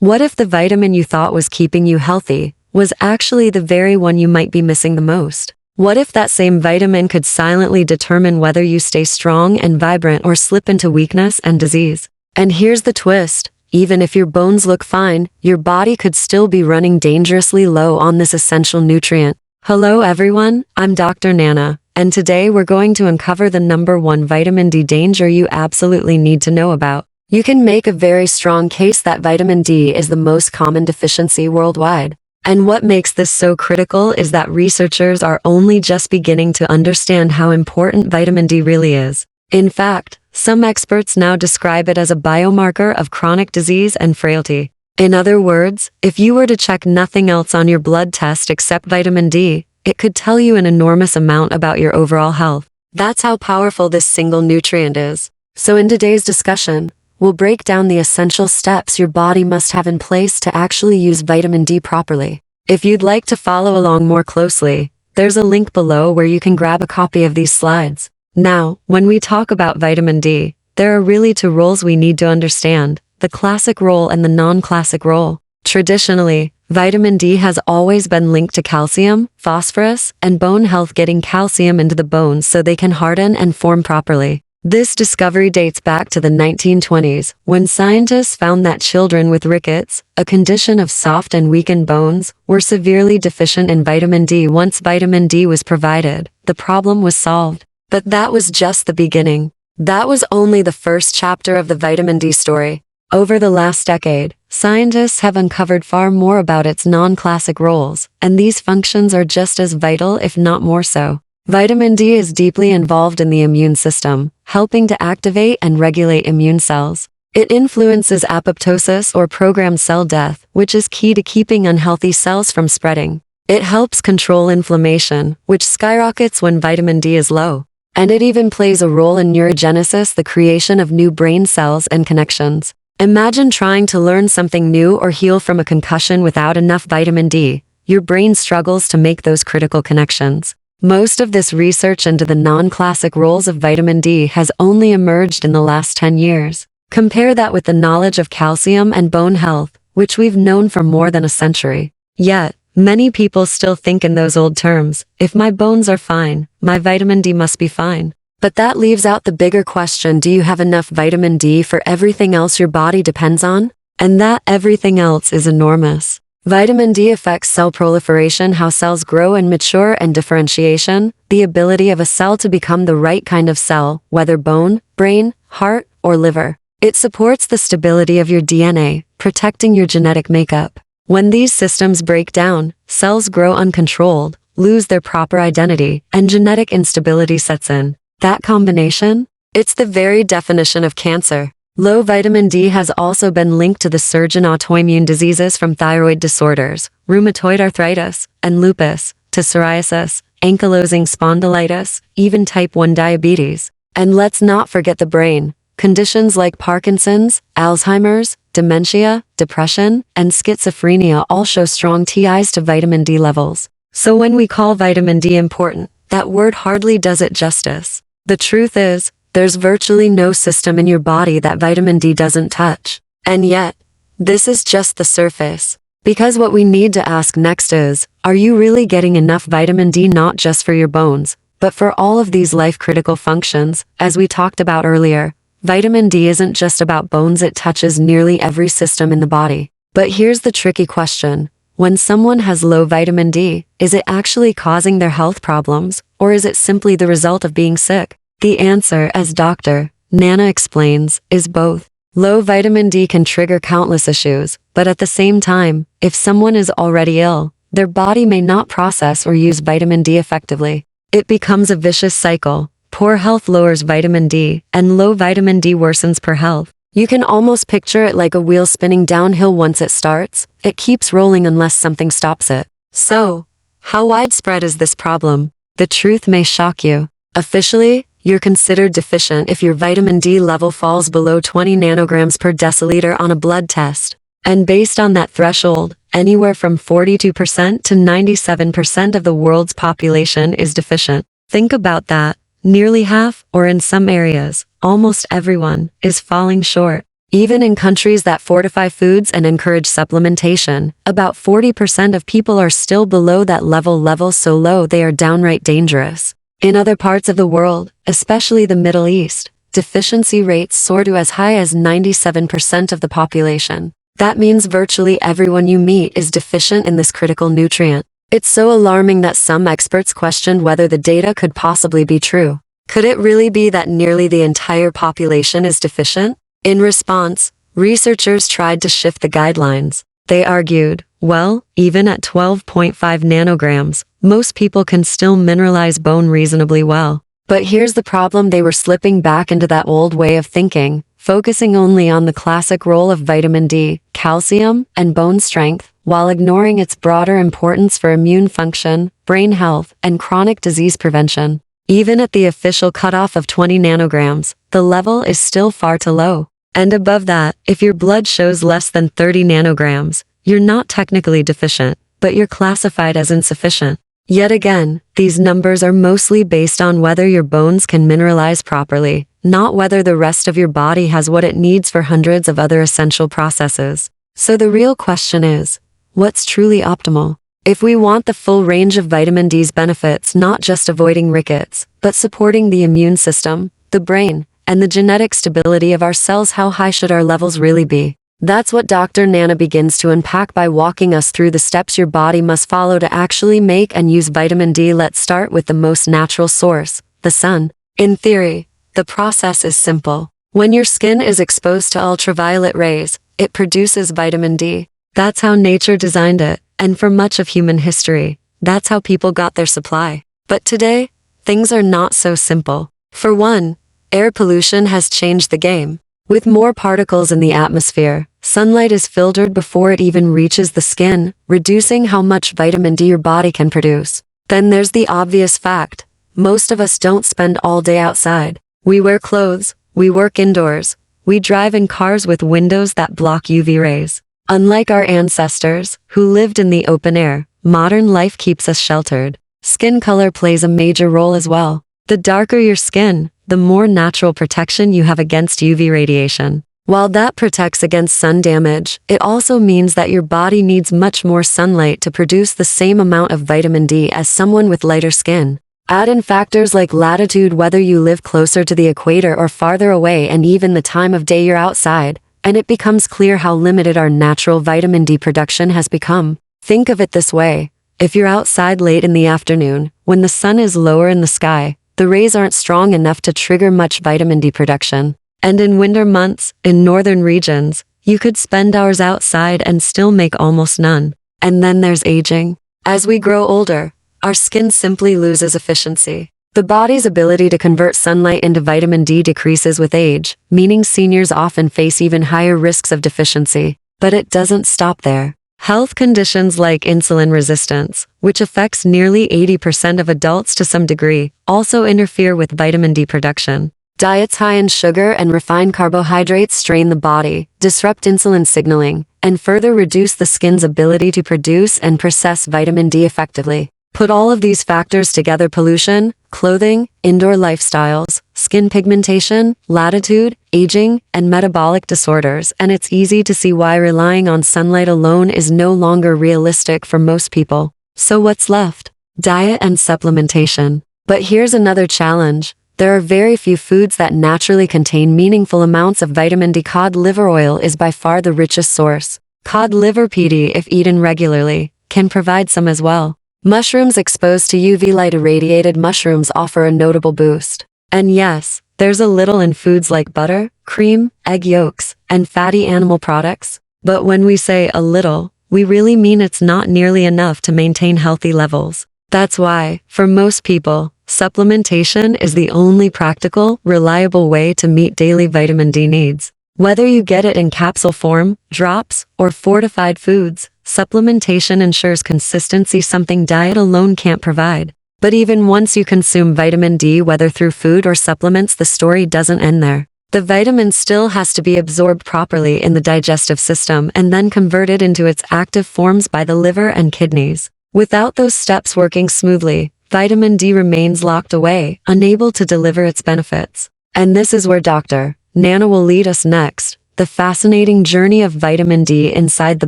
What if the vitamin you thought was keeping you healthy was actually the very one you might be missing the most? What if that same vitamin could silently determine whether you stay strong and vibrant or slip into weakness and disease? And here's the twist. Even if your bones look fine, your body could still be running dangerously low on this essential nutrient. Hello everyone, I'm Dr. Nana, and today we're going to uncover the number one vitamin D danger you absolutely need to know about. You can make a very strong case that vitamin D is the most common deficiency worldwide. And what makes this so critical is that researchers are only just beginning to understand how important vitamin D really is. In fact, some experts now describe it as a biomarker of chronic disease and frailty. In other words, if you were to check nothing else on your blood test except vitamin D, it could tell you an enormous amount about your overall health. That's how powerful this single nutrient is. So in today's discussion, we'll break down the essential steps your body must have in place to actually use vitamin D properly. If you'd like to follow along more closely, there's a link below where you can grab a copy of these slides. Now, when we talk about vitamin D, there are really two roles we need to understand, the classic role and the non-classic role. Traditionally, vitamin D has always been linked to calcium, phosphorus, and bone health, getting calcium into the bones so they can harden and form properly. This discovery dates back to the 1920s, when scientists found that children with rickets, a condition of soft and weakened bones, were severely deficient in vitamin D. Once vitamin D was provided, the problem was solved. But that was just the beginning. That was only the first chapter of the vitamin D story. Over the last decade, scientists have uncovered far more about its non-classic roles, and these functions are just as vital, if not more so. Vitamin D is deeply involved in the immune system, helping to activate and regulate immune cells. It influences apoptosis or programmed cell death, which is key to keeping unhealthy cells from spreading. It helps control inflammation, which skyrockets when vitamin D is low. And it even plays a role in neurogenesis, the creation of new brain cells and connections. Imagine trying to learn something new or heal from a concussion without enough vitamin D. Your brain struggles to make those critical connections. Most of this research into the non-classic roles of vitamin D has only emerged in the last 10 years. Compare that with the knowledge of calcium and bone health, which we've known for more than a century. Yet, many people still think in those old terms: if my bones are fine, my vitamin D must be fine. But that leaves out the bigger question: do you have enough vitamin D for everything else your body depends on? And that everything else is enormous. Vitamin D affects cell proliferation, how cells grow and mature, and differentiation, the ability of a cell to become the right kind of cell, whether bone, brain, heart, or liver. It supports the stability of your DNA, protecting your genetic makeup. When these systems break down, cells grow uncontrolled, lose their proper identity, and genetic instability sets in. That combination? It's the very definition of cancer. Low vitamin D has also been linked to the surge in autoimmune diseases, from thyroid disorders, rheumatoid arthritis, and lupus, to psoriasis, ankylosing spondylitis, even type 1 diabetes. And let's not forget the brain. Conditions like Parkinson's, Alzheimer's, dementia, depression, and schizophrenia all show strong ties to vitamin D levels. So when we call vitamin D important, that word hardly does it justice. The truth is, there's virtually no system in your body that vitamin D doesn't touch. And yet, this is just the surface. Because what we need to ask next is, are you really getting enough vitamin D, not just for your bones, but for all of these life-critical functions? As we talked about earlier, vitamin D isn't just about bones, it touches nearly every system in the body. But here's the tricky question. When someone has low vitamin D, is it actually causing their health problems, or is it simply the result of being sick? The answer, as Dr. Nana explains, is both. Low vitamin D can trigger countless issues, but at the same time, if someone is already ill, their body may not process or use vitamin D effectively. It becomes a vicious cycle. Poor health lowers vitamin D, and low vitamin D worsens poor health. You can almost picture it like a wheel spinning downhill. Once it starts, it keeps rolling unless something stops it. So, how widespread is this problem? The truth may shock you. Officially, you're considered deficient if your vitamin D level falls below 20 nanograms per deciliter on a blood test. And based on that threshold, anywhere from 42% to 97% of the world's population is deficient. Think about that. Nearly half, or in some areas, almost everyone, is falling short. Even in countries that fortify foods and encourage supplementation, about 40% of people are still below that level so low they are downright dangerous. In other parts of the world, especially the Middle East, deficiency rates soar to as high as 97% of the population. That means virtually everyone you meet is deficient in this critical nutrient. It's so alarming that some experts questioned whether the data could possibly be true. Could it really be that nearly the entire population is deficient? In response, researchers tried to shift the guidelines. They argued, well, even at 12.5 nanograms, most people can still mineralize bone reasonably well. But here's the problem: they were slipping back into that old way of thinking, focusing only on the classic role of vitamin D, calcium, and bone strength, while ignoring its broader importance for immune function, brain health, and chronic disease prevention. Even at the official cutoff of 20 nanograms, the level is still far too low. And above that, if your blood shows less than 30 nanograms, you're not technically deficient, but you're classified as insufficient. Yet again, these numbers are mostly based on whether your bones can mineralize properly, not whether the rest of your body has what it needs for hundreds of other essential processes. So the real question is, what's truly optimal? If we want the full range of vitamin D's benefits, not just avoiding rickets, but supporting the immune system, the brain, and the genetic stability of our cells, how high should our levels really be? That's what Dr. Nana begins to unpack by walking us through the steps your body must follow to actually make and use vitamin D. Let's start with the most natural source, the sun. In theory, the process is simple. When your skin is exposed to ultraviolet rays, it produces vitamin D. That's how nature designed it, and for much of human history, that's how people got their supply. But today, things are not so simple. For one, air pollution has changed the game. With more particles in the atmosphere, sunlight is filtered before it even reaches the skin, reducing how much vitamin D your body can produce. Then there's the obvious fact: most of us don't spend all day outside. We wear clothes, we work indoors, we drive in cars with windows that block UV rays. Unlike our ancestors, who lived in the open air, modern life keeps us sheltered. Skin color plays a major role as well. The darker your skin, the more natural protection you have against UV radiation. While that protects against sun damage, it also means that your body needs much more sunlight to produce the same amount of vitamin D as someone with lighter skin. Add in factors like latitude, whether you live closer to the equator or farther away, and even the time of day you're outside, and it becomes clear how limited our natural vitamin D production has become. Think of it this way: if you're outside late in the afternoon, when the sun is lower in the sky, the rays aren't strong enough to trigger much vitamin D production. And in winter months, in northern regions, you could spend hours outside and still make almost none. And then there's aging. As we grow older, our skin simply loses efficiency. The body's ability to convert sunlight into vitamin D decreases with age, meaning seniors often face even higher risks of deficiency. But it doesn't stop there. Health conditions like insulin resistance, which affects nearly 80% of adults to some degree, also interfere with vitamin D production. Diets high in sugar and refined carbohydrates strain the body, disrupt insulin signaling, and further reduce the skin's ability to produce and process vitamin D effectively. Put all of these factors together: pollution, clothing, indoor lifestyles, skin pigmentation, latitude, aging, and metabolic disorders, and it's easy to see why relying on sunlight alone is no longer realistic for most people. So what's left? Diet and supplementation. But here's another challenge. There are very few foods that naturally contain meaningful amounts of vitamin D. Cod liver oil is by far the richest source. Cod liver PD, if eaten regularly, can provide some as well. Mushrooms exposed to UV light, irradiated mushrooms, offer a notable boost. And yes, there's a little in foods like butter, cream, egg yolks, and fatty animal products. But when we say a little, we really mean it's not nearly enough to maintain healthy levels. That's why, for most people, supplementation is the only practical, reliable way to meet daily vitamin D needs. Whether you get it in capsule form, drops, or fortified foods, supplementation ensures consistency, something diet alone can't provide. But even once you consume vitamin D, whether through food or supplements, the story doesn't end there. The vitamin still has to be absorbed properly in the digestive system and then converted into its active forms by the liver and kidneys. Without those steps working smoothly, vitamin D remains locked away, unable to deliver its benefits. And this is where Dr. Nana will lead us next, the fascinating journey of vitamin D inside the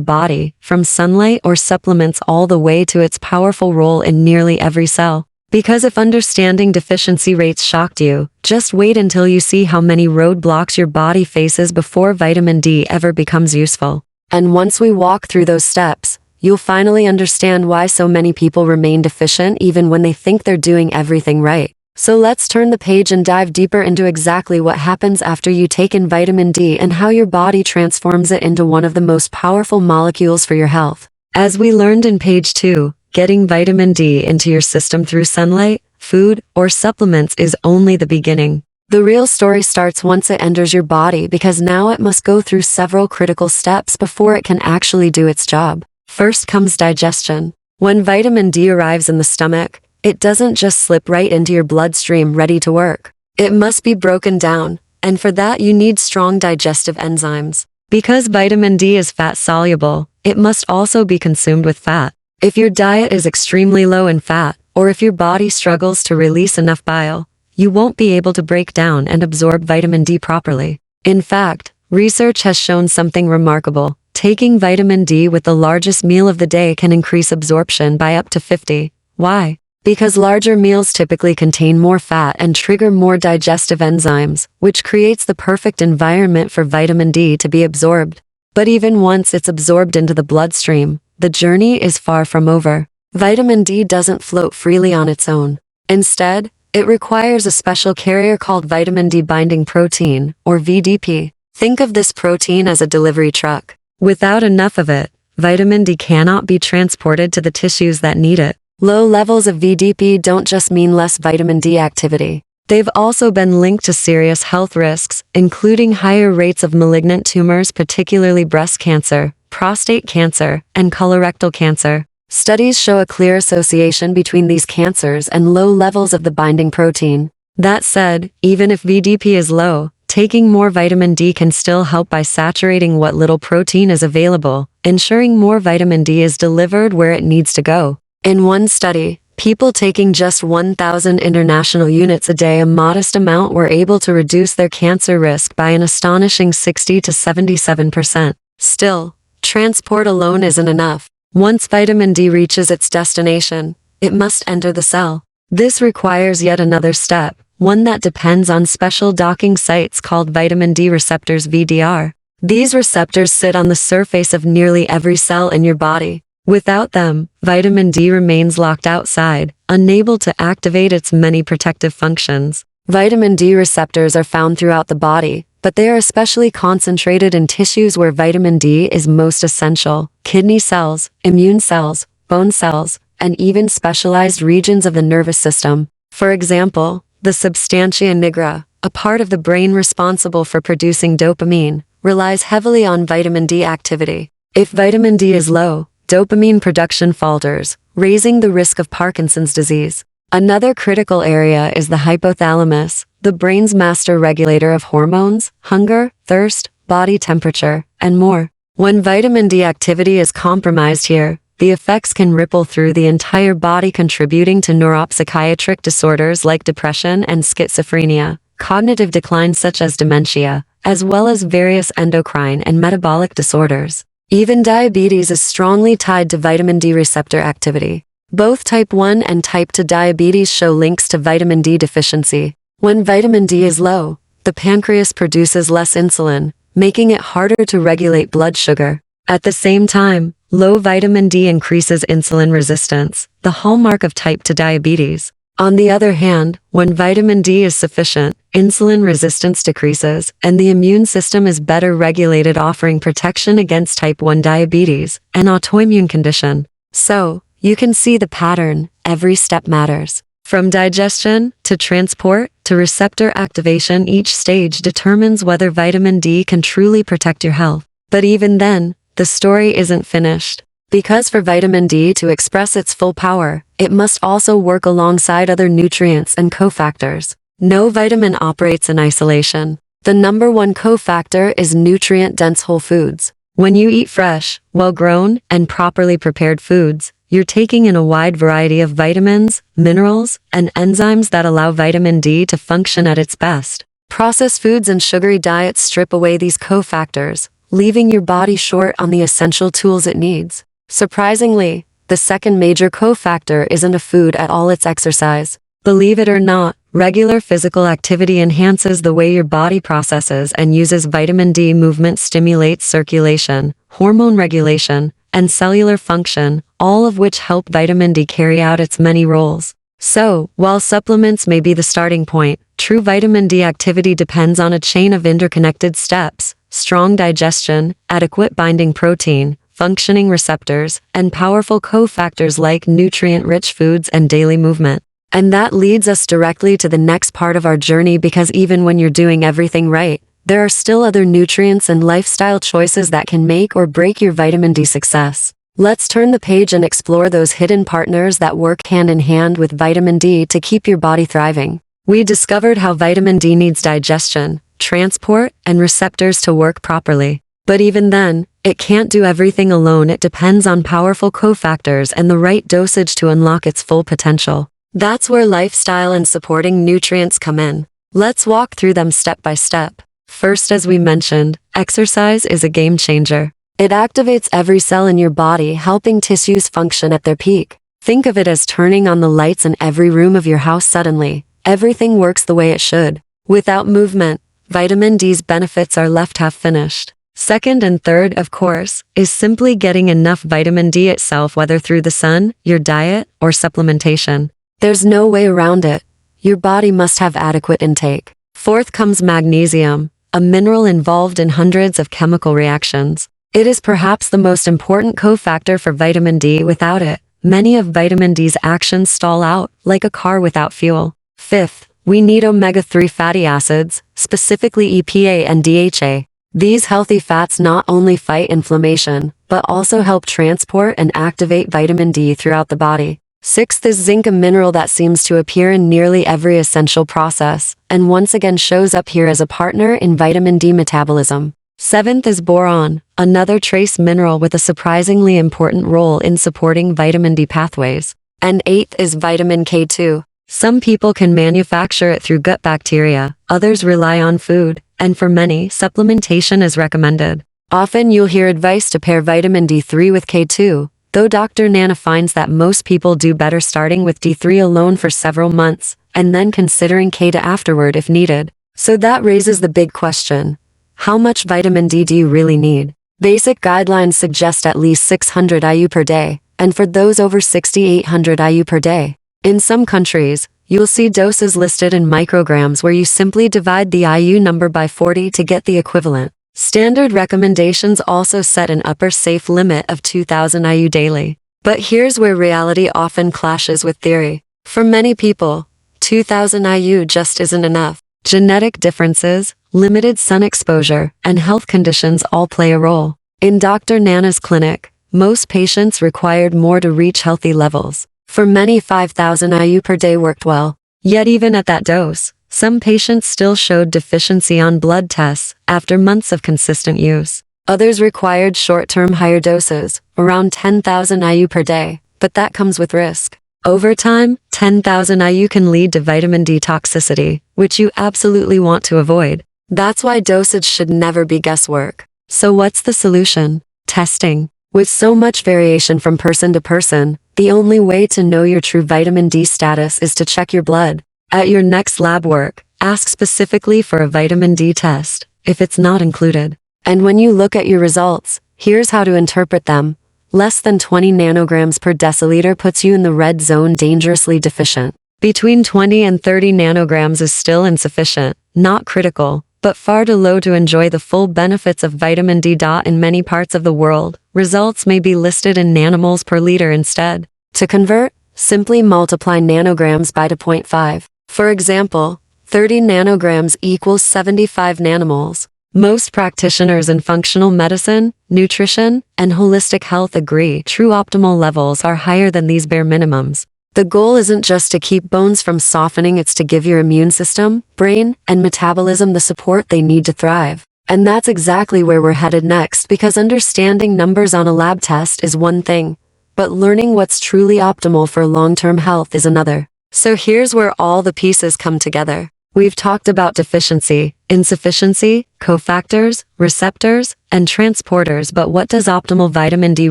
body, from sunlight or supplements all the way to its powerful role in nearly every cell. Because if understanding deficiency rates shocked you, just wait until you see how many roadblocks your body faces before vitamin D ever becomes useful. And once we walk through those steps, you'll finally understand why so many people remain deficient even when they think they're doing everything right. So let's turn the page and dive deeper into exactly what happens after you take in vitamin D and how your body transforms it into one of the most powerful molecules for your health. As we learned in page 2, getting vitamin D into your system through sunlight, food, or supplements is only the beginning. The real story starts once it enters your body because now it must go through several critical steps before it can actually do its job. First comes digestion. When vitamin D arrives in the stomach, it doesn't just slip right into your bloodstream ready to work. It must be broken down, and for that you need strong digestive enzymes. Because vitamin D is fat-soluble, it must also be consumed with fat. If your diet is extremely low in fat, or if your body struggles to release enough bile, you won't be able to break down and absorb vitamin D properly. In fact, research has shown something remarkable. Taking vitamin D with the largest meal of the day can increase absorption by up to 50. Why? Because larger meals typically contain more fat and trigger more digestive enzymes, which creates the perfect environment for vitamin D to be absorbed. But even once it's absorbed into the bloodstream, the journey is far from over. Vitamin D doesn't float freely on its own. Instead, it requires a special carrier called vitamin D binding protein, or VDP. Think of this protein as a delivery truck. Without enough of it, vitamin D cannot be transported to the tissues that need it. Low levels of VDP don't just mean less vitamin D activity. They've also been linked to serious health risks, including higher rates of malignant tumors, particularly breast cancer, prostate cancer, and colorectal cancer. Studies show a clear association between these cancers and low levels of the binding protein. That said, even if VDP is low, taking more vitamin D can still help by saturating what little protein is available, ensuring more vitamin D is delivered where it needs to go. In one study, people taking just 1,000 international units a day, a modest amount, were able to reduce their cancer risk by an astonishing 60 to 77%. Still, transport alone isn't enough. Once vitamin D reaches its destination, it must enter the cell. This requires yet another step, one that depends on special docking sites called vitamin D receptors (VDR). These receptors sit on the surface of nearly every cell in your body. Without them, vitamin D remains locked outside, unable to activate its many protective functions. Vitamin D receptors are found throughout the body, but they are especially concentrated in tissues where vitamin D is most essential: kidney cells, immune cells, bone cells, and even specialized regions of the nervous system. For example, the substantia nigra, a part of the brain responsible for producing dopamine, relies heavily on vitamin D activity. If vitamin D is low, dopamine production falters, raising the risk of Parkinson's disease. Another critical area is the hypothalamus, the brain's master regulator of hormones, hunger, thirst, body temperature, and more. When vitamin D activity is compromised here, the effects can ripple through the entire body, contributing to neuropsychiatric disorders like depression and schizophrenia, cognitive decline such as dementia, as well as various endocrine and metabolic disorders. Even diabetes is strongly tied to vitamin D receptor activity. Both type 1 and type 2 diabetes show links to vitamin D deficiency. When vitamin D is low, the pancreas produces less insulin, making it harder to regulate blood sugar. At the same time, low vitamin D increases insulin resistance, the hallmark of type 2 diabetes. On the other hand, when vitamin D is sufficient, insulin resistance decreases, and the immune system is better regulated, offering protection against type 1 diabetes, an autoimmune condition. So, you can see the pattern. Every step matters. From digestion, to transport, to receptor activation, each stage determines whether vitamin D can truly protect your health. But even then, the story isn't finished. Because for vitamin D to express its full power, it must also work alongside other nutrients and cofactors. No vitamin operates in isolation. The number one cofactor is nutrient-dense whole foods. When you eat fresh, well-grown, and properly prepared foods, you're taking in a wide variety of vitamins, minerals, and enzymes that allow vitamin D to function at its best. Processed foods and sugary diets strip away these cofactors, leaving your body short on the essential tools it needs. Surprisingly, the second major cofactor isn't a food at all, it's exercise. Believe it or not, regular physical activity enhances the way your body processes and uses vitamin D. Movement stimulates circulation, hormone regulation, and cellular function, all of which help vitamin D carry out its many roles. So, while supplements may be the starting point, true vitamin D activity depends on a chain of interconnected steps: strong digestion, adequate binding protein, functioning receptors, and powerful cofactors like nutrient-rich foods and daily movement. And that leads us directly to the next part of our journey, because even when you're doing everything right, there are still other nutrients and lifestyle choices that can make or break your vitamin D success. Let's turn the page and explore those hidden partners that work hand in hand with vitamin D to keep your body thriving. We discovered how vitamin D needs digestion, transport, and receptors to work properly. But even then, it can't do everything alone. It depends on powerful cofactors and the right dosage to unlock its full potential. That's where lifestyle and supporting nutrients come in. Let's walk through them step by step. First, as we mentioned, exercise is a game changer. It activates every cell in your body, helping tissues function at their peak. Think of it as turning on the lights in every room of your house. Suddenly, everything works the way it should. Without movement, vitamin D's benefits are left half finished. Second and third, of course, is simply getting enough vitamin D itself, whether through the sun, your diet, or supplementation. There's no way around it. Your body must have adequate intake. Fourth comes magnesium, a mineral involved in hundreds of chemical reactions. It is perhaps the most important cofactor for vitamin D. Without it, many of vitamin D's actions stall out, like a car without fuel. Fifth, we need omega-3 fatty acids, specifically EPA and DHA. These healthy fats not only fight inflammation, but also help transport and activate vitamin D throughout the body. Sixth is zinc, a mineral that seems to appear in nearly every essential process, and once again shows up here as a partner in vitamin D metabolism. Seventh is boron, another trace mineral with a surprisingly important role in supporting vitamin D pathways. And eighth is vitamin K2. Some people can manufacture it through gut bacteria, others rely on food, and for many, supplementation is recommended. Often you'll hear advice to pair vitamin D3 with K2, though Dr. Nana finds that most people do better starting with D3 alone for several months, and then considering K2 afterward if needed. So that raises the big question: how much vitamin D do you really need? Basic guidelines suggest at least 600 IU per day, and for those over 6,800 IU per day. In some countries, you'll see doses listed in micrograms, where you simply divide the IU number by 40 to get the equivalent. Standard recommendations also set an upper safe limit of 2,000 IU daily. But here's where reality often clashes with theory. For many people, 2,000 IU just isn't enough. Genetic differences, limited sun exposure, and health conditions all play a role. In Dr. Nana's clinic, most patients required more to reach healthy levels. For many, 5,000 IU per day worked well. Yet even at that dose, some patients still showed deficiency on blood tests after months of consistent use. Others required short-term higher doses, around 10,000 IU per day, but that comes with risk. Over time, 10,000 IU can lead to vitamin D toxicity, which you absolutely want to avoid. That's why dosage should never be guesswork. So what's the solution? Testing. With so much variation from person to person, the only way to know your true vitamin D status is to check your blood. At your next lab work, ask specifically for a vitamin D test, if it's not included. And when you look at your results, here's how to interpret them. Less than 20 nanograms per deciliter puts you in the red zone, dangerously deficient. Between 20 and 30 nanograms is still insufficient, not critical, but far too low to enjoy the full benefits of vitamin D. In many parts of the world, results may be listed in nanomoles per liter instead. To convert, simply multiply nanograms by 0.5. For example, 30 nanograms equals 75 nanomoles. Most practitioners in functional medicine, nutrition, and holistic health agree true optimal levels are higher than these bare minimums. The goal isn't just to keep bones from softening, it's to give your immune system, brain, and metabolism the support they need to thrive. And that's exactly where we're headed next, because understanding numbers on a lab test is one thing, but learning what's truly optimal for long-term health is another. So here's where all the pieces come together. We've talked about deficiency, insufficiency, cofactors, receptors, and transporters, but what does optimal vitamin D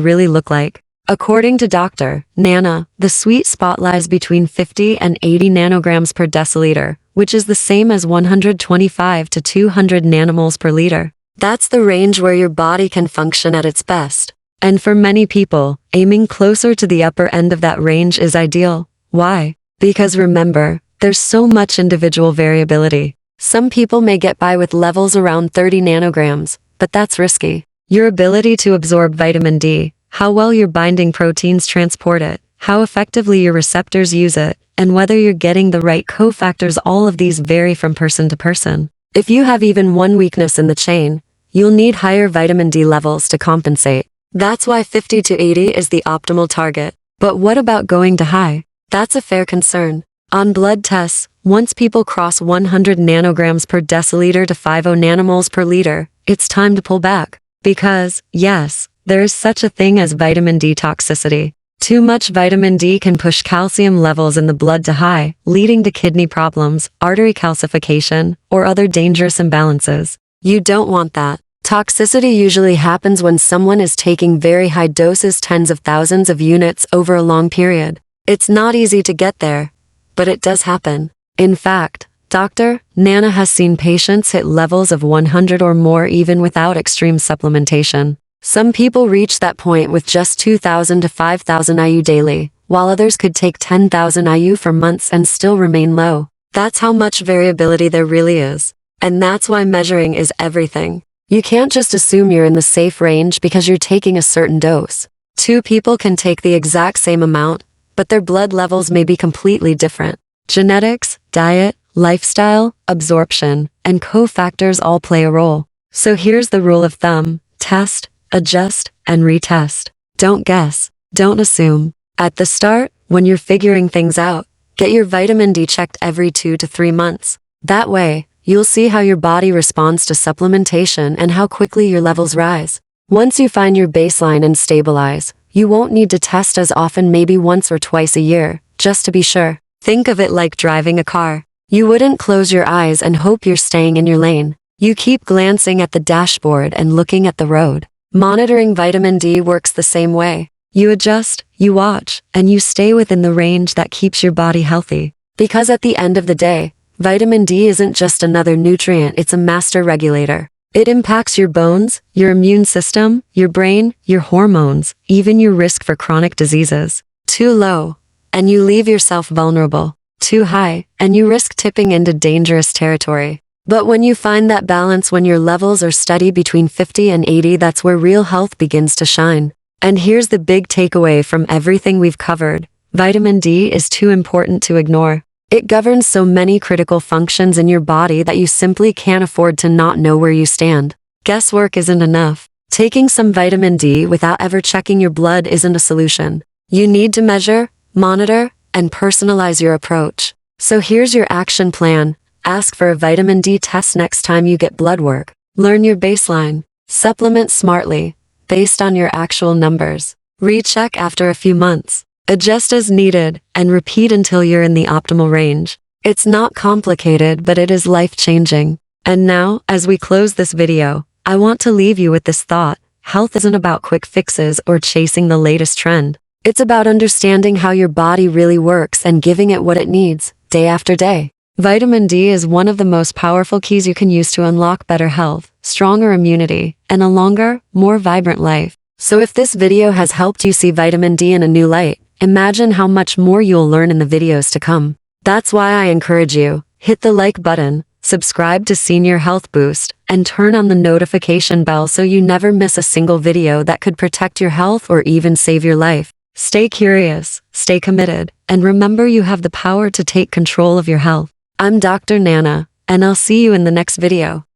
really look like? According to Dr. Nana, the sweet spot lies between 50 and 80 nanograms per deciliter, which is the same as 125 to 200 nanomoles per liter. That's the range where your body can function at its best. And for many people, aiming closer to the upper end of that range is ideal. Why? Because remember, there's so much individual variability. Some people may get by with levels around 30 nanograms, but that's risky. Your ability to absorb vitamin D, how well your binding proteins transport it, how effectively your receptors use it, and whether you're getting the right cofactors, all of these vary from person to person. If you have even one weakness in the chain, you'll need higher vitamin D levels to compensate. That's why 50 to 80 is the optimal target. But what about going to high? That's a fair concern. On blood tests, once people cross 100 nanograms per deciliter to 50 nanomoles per liter, it's time to pull back. Because, yes, there is such a thing as vitamin D toxicity. Too much vitamin D can push calcium levels in the blood to high, leading to kidney problems, artery calcification, or other dangerous imbalances. You don't want that. Toxicity usually happens when someone is taking very high doses, tens of thousands of units over a long period. It's not easy to get there, but it does happen. In fact, Dr. Nana has seen patients hit levels of 100 or more even without extreme supplementation. Some people reach that point with just 2,000 to 5,000 IU daily, while others could take 10,000 IU for months and still remain low. That's how much variability there really is. And that's why measuring is everything. You can't just assume you're in the safe range because you're taking a certain dose. Two people can take the exact same amount, but their blood levels may be completely different. Genetics, diet, lifestyle, absorption, and cofactors all play a role. So here's the rule of thumb: test, adjust, and retest. Don't guess. Don't assume. At the start, when you're figuring things out, get your vitamin D checked every 2 to 3 months. That way, you'll see how your body responds to supplementation and how quickly your levels rise. Once you find your baseline and stabilize, you won't need to test as often, maybe once or twice a year, just to be sure. Think of it like driving a car. You wouldn't close your eyes and hope you're staying in your lane. You keep glancing at the dashboard and looking at the road. Monitoring vitamin D works the same way. You adjust, you watch, and you stay within the range that keeps your body healthy. Because at the end of the day, vitamin D isn't just another nutrient, it's a master regulator. It impacts your bones, your immune system, your brain, your hormones, even your risk for chronic diseases. Too low, and you leave yourself vulnerable. Too high, and you risk tipping into dangerous territory. But when you find that balance, when your levels are steady between 50 and 80, that's where real health begins to shine. And here's the big takeaway from everything we've covered: vitamin D is too important to ignore. It governs so many critical functions in your body that you simply can't afford to not know where you stand. Guesswork isn't enough. Taking some vitamin D without ever checking your blood isn't a solution. You need to measure, monitor, and personalize your approach. So here's your action plan. Ask for a vitamin D test next time you get blood work. Learn your baseline. Supplement smartly, based on your actual numbers. Recheck after a few months. Adjust as needed, and repeat until you're in the optimal range. It's not complicated, but it is life-changing. And now, as we close this video, I want to leave you with this thought: health isn't about quick fixes or chasing the latest trend. It's about understanding how your body really works and giving it what it needs, day after day. Vitamin D is one of the most powerful keys you can use to unlock better health, stronger immunity, and a longer, more vibrant life. So if this video has helped you see vitamin D in a new light, imagine how much more you'll learn in the videos to come. That's why I encourage you, hit the like button, subscribe to Senior Health Boost, and turn on the notification bell so you never miss a single video that could protect your health or even save your life. Stay curious, stay committed, and remember, you have the power to take control of your health. I'm Dr. Nana, and I'll see you in the next video.